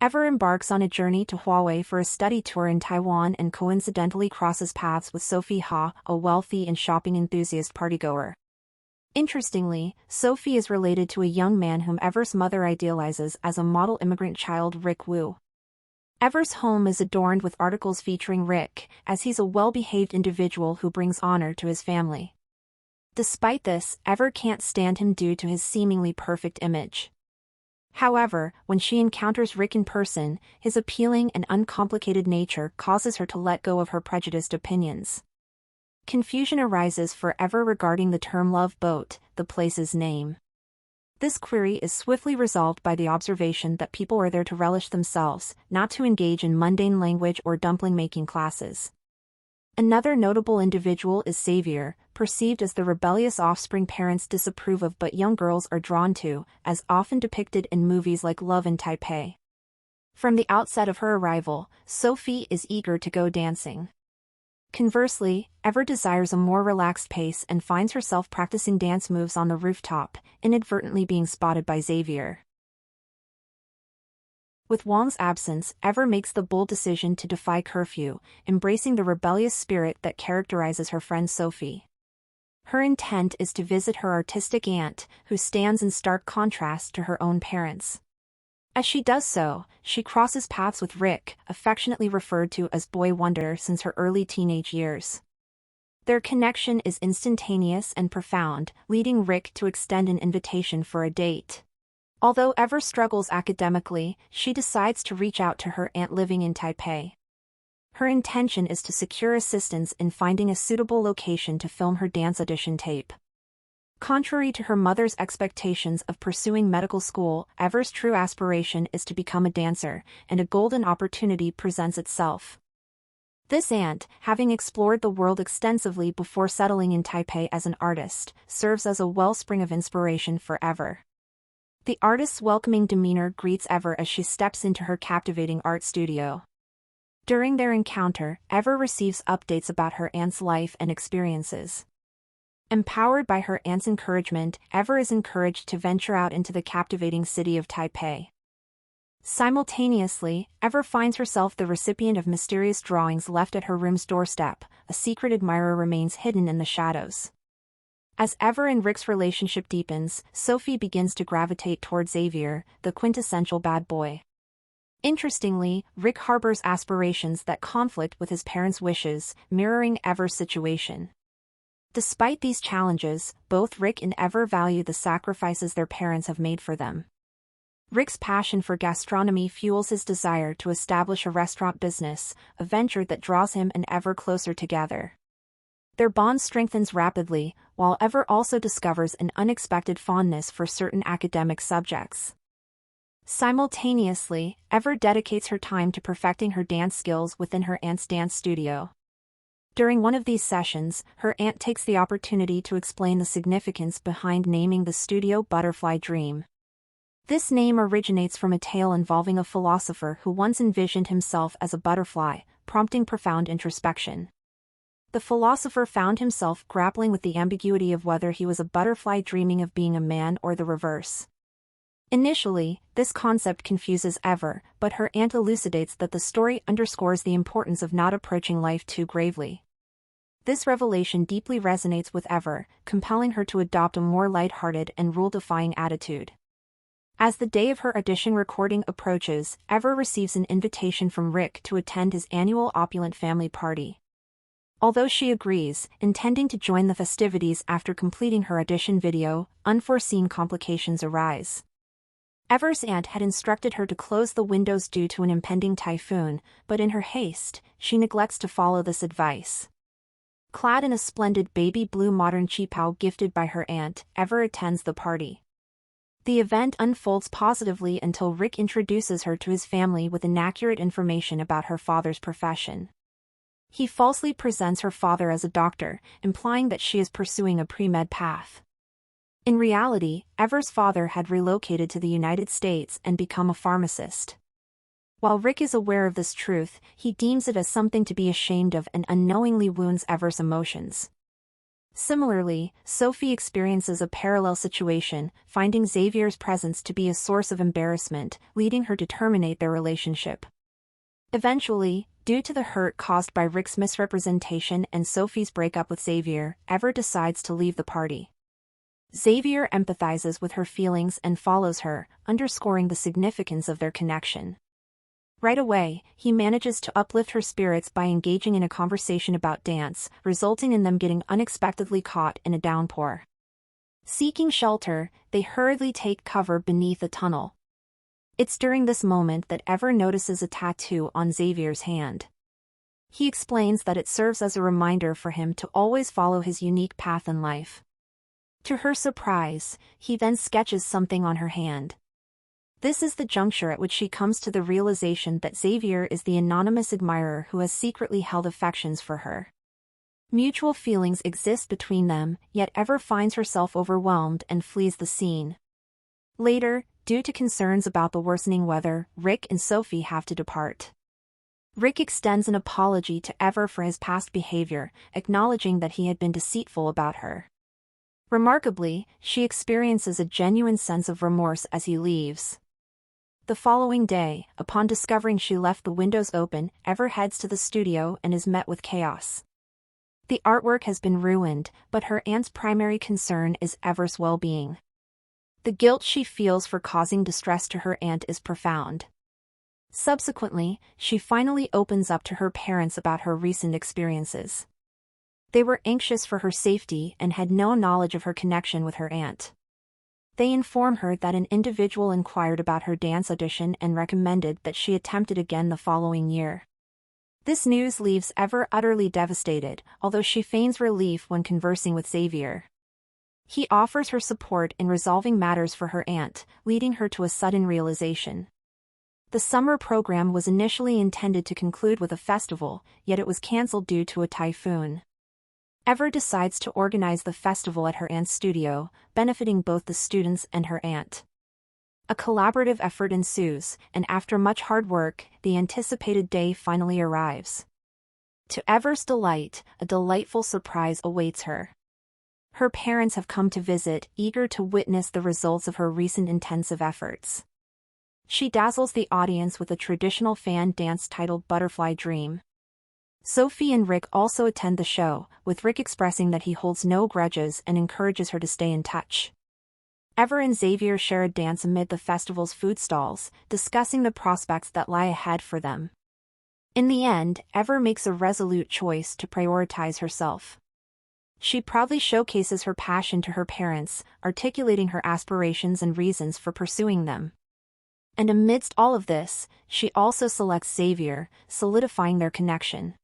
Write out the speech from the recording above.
Ever embarks on a journey to Huawei for a study tour in Taiwan and coincidentally crosses paths with Sophie Ha, a wealthy and shopping enthusiast partygoer. Interestingly, Sophie is related to a young man whom Ever's mother idealizes as a model immigrant child, Rick Wu. Ever's home is adorned with articles featuring Rick, as he's a well-behaved individual who brings honor to his family. Despite this, Ever can't stand him due to his seemingly perfect image. However, when she encounters Rick in person, his appealing and uncomplicated nature causes her to let go of her prejudiced opinions. Confusion arises for Ever regarding the term Loveboat, the place's name. This query is swiftly resolved by the observation that people are there to relish themselves, not to engage in mundane language or dumpling-making classes. Another notable individual is Xavier, perceived as the rebellious offspring parents disapprove of but young girls are drawn to, as often depicted in movies like Love in Taipei. From the outset of her arrival, Sophie is eager to go dancing. Conversely, Ever desires a more relaxed pace and finds herself practicing dance moves on the rooftop, inadvertently being spotted by Xavier. With Wong's absence, Ever makes the bold decision to defy curfew, embracing the rebellious spirit that characterizes her friend Sophie. Her intent is to visit her artistic aunt, who stands in stark contrast to her own parents. As she does so, she crosses paths with Rick, affectionately referred to as Boy Wonder since her early teenage years. Their connection is instantaneous and profound, leading Rick to extend an invitation for a date. Although Ever struggles academically, she decides to reach out to her aunt living in Taipei. Her intention is to secure assistance in finding a suitable location to film her dance audition tape. Contrary to her mother's expectations of pursuing medical school, Ever's true aspiration is to become a dancer, and a golden opportunity presents itself. This aunt, having explored the world extensively before settling in Taipei as an artist, serves as a wellspring of inspiration for Ever. The artist's welcoming demeanor greets Ever as she steps into her captivating art studio. During their encounter, Ever receives updates about her aunt's life and experiences. Empowered by her aunt's encouragement, Ever is encouraged to venture out into the captivating city of Taipei. Simultaneously, Ever finds herself the recipient of mysterious drawings left at her room's doorstep. A secret admirer remains hidden in the shadows. As Ever and Rick's relationship deepens, Sophie begins to gravitate toward Xavier, the quintessential bad boy. Interestingly, Rick harbors aspirations that conflict with his parents' wishes, mirroring Ever's situation. Despite these challenges, both Rick and Ever value the sacrifices their parents have made for them. Rick's passion for gastronomy fuels his desire to establish a restaurant business, a venture that draws him and Ever closer together. Their bond strengthens rapidly, while Ever also discovers an unexpected fondness for certain academic subjects. Simultaneously, Ever dedicates her time to perfecting her dance skills within her aunt's dance studio. During one of these sessions, her aunt takes the opportunity to explain the significance behind naming the studio Butterfly Dream. This name originates from a tale involving a philosopher who once envisioned himself as a butterfly, prompting profound introspection. The philosopher found himself grappling with the ambiguity of whether he was a butterfly dreaming of being a man or the reverse. Initially, this concept confuses Ever, but her aunt elucidates that the story underscores the importance of not approaching life too gravely. This revelation deeply resonates with Ever, compelling her to adopt a more lighthearted and rule-defying attitude. As the day of her audition recording approaches, Ever receives an invitation from Rick to attend his annual opulent family party. Although she agrees, intending to join the festivities after completing her audition video, unforeseen complications arise. Ever's aunt had instructed her to close the windows due to an impending typhoon, but in her haste, she neglects to follow this advice. Clad in a splendid baby blue modern qipao gifted by her aunt, Ever attends the party. The event unfolds positively until Rick introduces her to his family with inaccurate information about her father's profession. He falsely presents her father as a doctor, implying that she is pursuing a pre-med path. In reality, Ever's father had relocated to the United States and become a pharmacist. While Rick is aware of this truth, he deems it as something to be ashamed of and unknowingly wounds Ever's emotions. Similarly, Sophie experiences a parallel situation, finding Xavier's presence to be a source of embarrassment, leading her to terminate their relationship. Eventually, due to the hurt caused by Rick's misrepresentation and Sophie's breakup with Xavier, Ever decides to leave the party. Xavier empathizes with her feelings and follows her, underscoring the significance of their connection. Right away, he manages to uplift her spirits by engaging in a conversation about dance, resulting in them getting unexpectedly caught in a downpour. Seeking shelter, they hurriedly take cover beneath a tunnel. It's during this moment that Ever notices a tattoo on Xavier's hand. He explains that it serves as a reminder for him to always follow his unique path in life. To her surprise, he then sketches something on her hand. This is the juncture at which she comes to the realization that Xavier is the anonymous admirer who has secretly held affections for her. Mutual feelings exist between them, yet Ever finds herself overwhelmed and flees the scene. Later, due to concerns about the worsening weather, Rick and Sophie have to depart. Rick extends an apology to Ever for his past behavior, acknowledging that he had been deceitful about her. Remarkably, she experiences a genuine sense of remorse as he leaves. The following day, upon discovering she left the windows open, Ever heads to the studio and is met with chaos. The artwork has been ruined, but her aunt's primary concern is Ever's well-being. The guilt she feels for causing distress to her aunt is profound. Subsequently, she finally opens up to her parents about her recent experiences. They were anxious for her safety and had no knowledge of her connection with her aunt. They inform her that an individual inquired about her dance audition and recommended that she attempt it again the following year. This news leaves Ever utterly devastated, although she feigns relief when conversing with Xavier. He offers her support in resolving matters for her aunt, leading her to a sudden realization. The summer program was initially intended to conclude with a festival, yet it was cancelled due to a typhoon. Ever decides to organize the festival at her aunt's studio, benefiting both the students and her aunt. A collaborative effort ensues, and after much hard work, the anticipated day finally arrives. To Ever's delight, a delightful surprise awaits her. Her parents have come to visit, eager to witness the results of her recent intensive efforts. She dazzles the audience with a traditional fan dance titled Butterfly Dream. Sophie and Rick also attend the show, with Rick expressing that he holds no grudges and encourages her to stay in touch. Ever and Xavier share a dance amid the festival's food stalls, discussing the prospects that lie ahead for them. In the end, Ever makes a resolute choice to prioritize herself. She proudly showcases her passion to her parents, articulating her aspirations and reasons for pursuing them. And amidst all of this, she also selects Xavier, solidifying their connection.